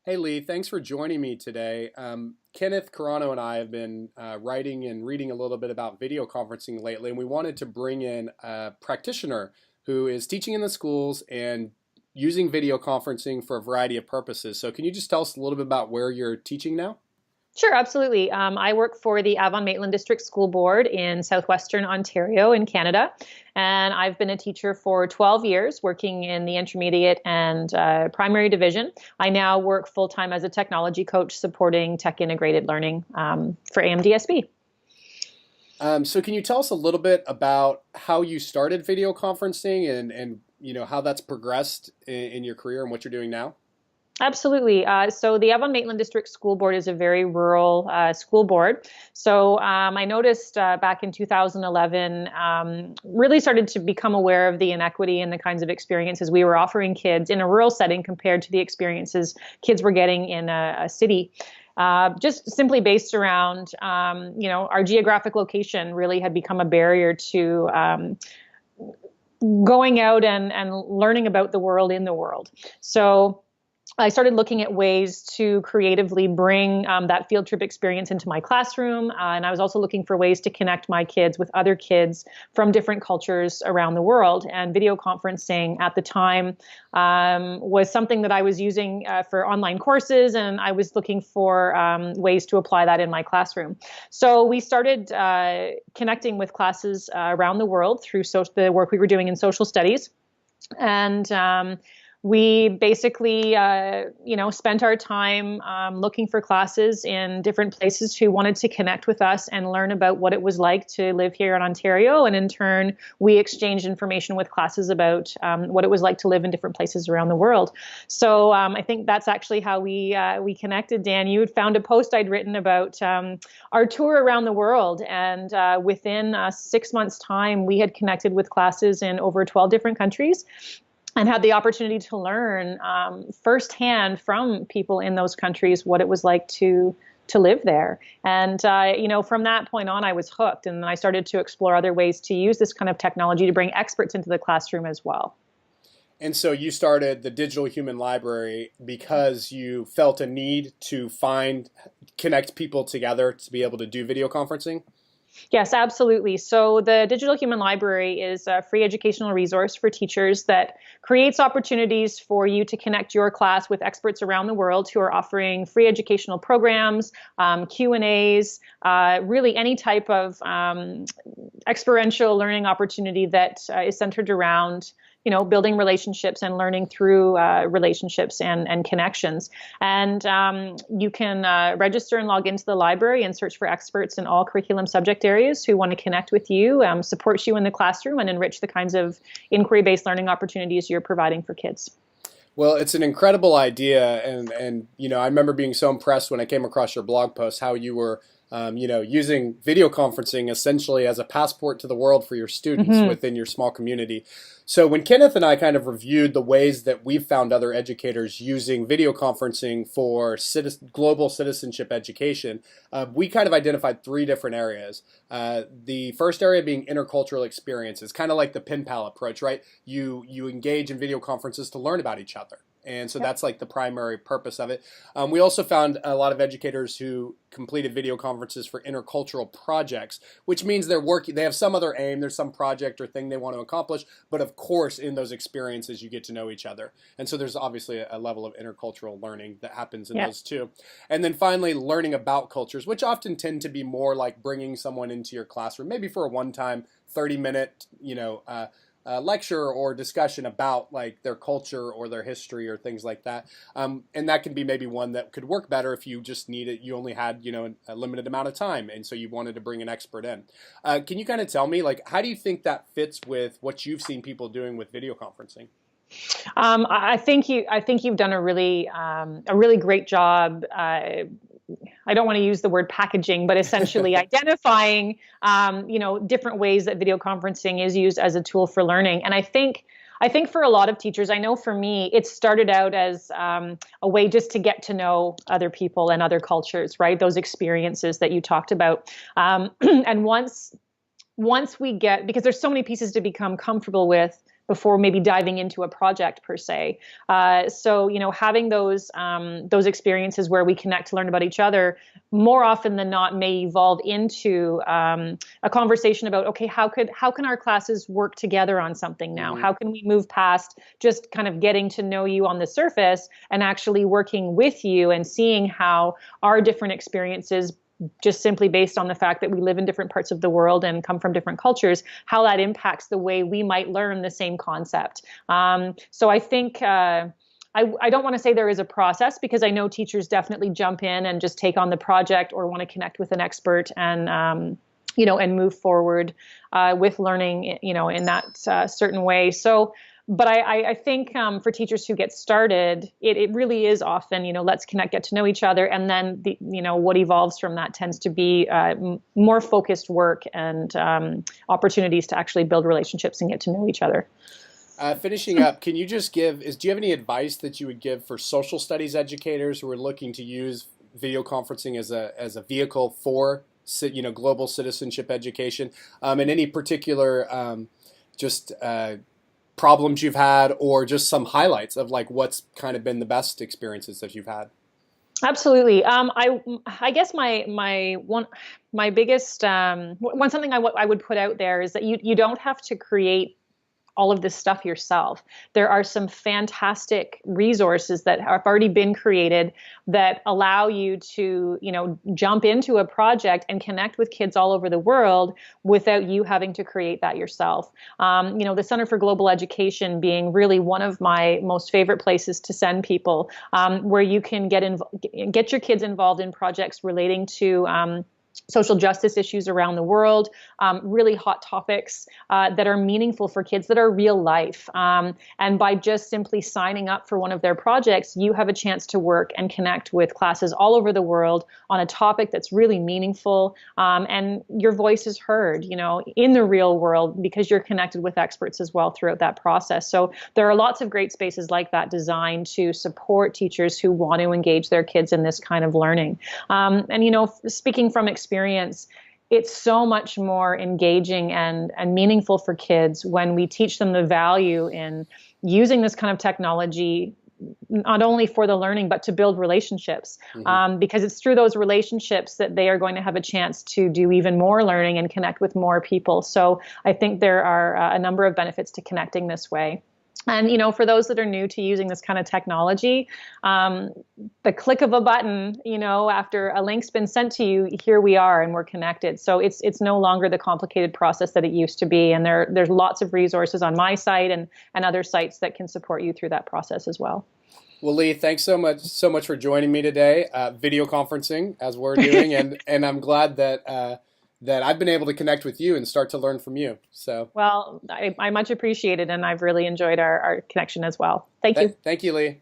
Hey Lee, thanks for joining me today. Kenneth Carano and I have been writing and reading a little bit about video conferencing lately, and we wanted to bring in a practitioner who is teaching in the schools and using video conferencing for a variety of purposes. So, can you just tell us a little bit about where you're teaching now? Sure, absolutely. I work for the Avon-Maitland District School Board in southwestern Ontario in Canada, and I've been a teacher for 12 years, working in the intermediate and primary division. I now work full-time as a technology coach supporting tech-integrated learning for AMDSB. So, can you tell us a little bit about how you started video conferencing and how that's progressed in your career and what you're doing now? Absolutely. So the Avon-Maitland District School Board is a very rural school board. So I noticed back in 2011, really started to become aware of the inequity and the kinds of experiences we were offering kids in a rural setting compared to the experiences kids were getting in a city. Just simply based around, our geographic location really had become a barrier to going out and learning about the world in the world. So I started looking at ways to creatively bring that field trip experience into my classroom. And I was also looking for ways to connect my kids with other kids from different cultures around the world. And video conferencing at the time was something that I was using for online courses. And I was looking for ways to apply that in my classroom. So we started connecting with classes around the world through the work we were doing in social studies. And we basically, spent our time looking for classes in different places who wanted to connect with us and learn about what it was like to live here in Ontario. And in turn, we exchanged information with classes about what it was like to live in different places around the world. So I think that's actually how we connected, Dan. You had found a post I'd written about our tour around the world. And within 6 months' time, we had connected with classes in over 12 different countries, and had the opportunity to learn firsthand from people in those countries what it was like to live there. And from that point on, I was hooked, and I started to explore other ways to use this kind of technology to bring experts into the classroom as well. And so you started the Digital Human Library because you felt a need to connect people together to be able to do video conferencing? Yes, absolutely. So the Digital Human Library is a free educational resource for teachers that creates opportunities for you to connect your class with experts around the world who are offering free educational programs, Q&As, really any type of experiential learning opportunity that is centered around building relationships and learning through relationships and connections. And you can register and log into the library and search for experts in all curriculum subject areas who want to connect with you, support you in the classroom, and enrich the kinds of inquiry-based learning opportunities you're providing for kids. Well, it's an incredible idea, and I remember being so impressed when I came across your blog post how you were using video conferencing essentially as a passport to the world for your students within your small community. So when Kenneth and I kind of reviewed the ways that we've found other educators using video conferencing for global citizenship education, we kind of identified three different areas. The first area being intercultural experiences, kind of like the pen pal approach, right? You engage in video conferences to learn about each other. And so that's like the primary purpose of it. We also found a lot of educators who completed video conferences for intercultural projects, which means they have some other aim, there's some project or thing they want to accomplish, but of course in those experiences you get to know each other. And so there's obviously a level of intercultural learning that happens in those too. And then finally, learning about cultures, which often tend to be more like bringing someone into your classroom, maybe for a one-time 30-minute, lecture or discussion about like their culture or their history or things like that. And that can be maybe one that could work better if you just you only had, a limited amount of time. And so you wanted to bring an expert in. Can you kind of tell me, like, how do you think that fits with what you've seen people doing with video conferencing? I think you've done a really great job. I don't want to use the word packaging, but essentially identifying, different ways that video conferencing is used as a tool for learning. And I think for a lot of teachers, I know for me, it started out as a way just to get to know other people and other cultures, right? Those experiences that you talked about. And once we because there's so many pieces to become comfortable with before maybe diving into a project per se. So, having those experiences where we connect to learn about each other more often than not may evolve into a conversation about, okay, how can our classes work together on something now? Mm-hmm. How can we move past just kind of getting to know you on the surface and actually working with you and seeing how our different experiences, just simply based on the fact that we live in different parts of the world and come from different cultures, how that impacts the way we might learn the same concept. So I think I don't want to say there is a process, because I know teachers definitely jump in and just take on the project or want to connect with an expert and and move forward with learning, in that certain way. So, but I think for teachers who get started, it really is often, let's connect, get to know each other. And then, what evolves from that tends to be more focused work and opportunities to actually build relationships and get to know each other. Finishing up, can you just do you have any advice that you would give for social studies educators who are looking to use video conferencing as a vehicle for global citizenship education, and any particular just problems you've had, or just some highlights of like what's kind of been the best experiences that you've had? Absolutely. I guess my biggest one something I would put out there is that you don't have to create all of this stuff yourself. There are some fantastic resources that have already been created that allow you to, jump into a project and connect with kids all over the world without you having to create that yourself. The Center for Global Education being really one of my most favorite places to send people, where you can get your kids involved in projects relating to social justice issues around the world, really hot topics that are meaningful for kids, that are real life. And by just simply signing up for one of their projects, you have a chance to work and connect with classes all over the world on a topic that's really meaningful. And your voice is heard, in the real world, because you're connected with experts as well throughout that process. So there are lots of great spaces like that designed to support teachers who want to engage their kids in this kind of learning. And speaking from experience, it's so much more engaging and meaningful for kids when we teach them the value in using this kind of technology, not only for the learning, but to build relationships. Mm-hmm. Because it's through those relationships that they are going to have a chance to do even more learning and connect with more people. So I think there are a number of benefits to connecting this way. And, for those that are new to using this kind of technology, the click of a button, after a link's been sent to you, here we are and we're connected. So it's no longer the complicated process that it used to be. And there's lots of resources on my site and other sites that can support you through that process as well. Well, Leigh, thanks so much for joining me today, video conferencing as we're doing, and I'm glad that I've been able to connect with you and start to learn from you. So, well, I much appreciate it, and I've really enjoyed our connection as well. Thank you. Thank you, Leigh.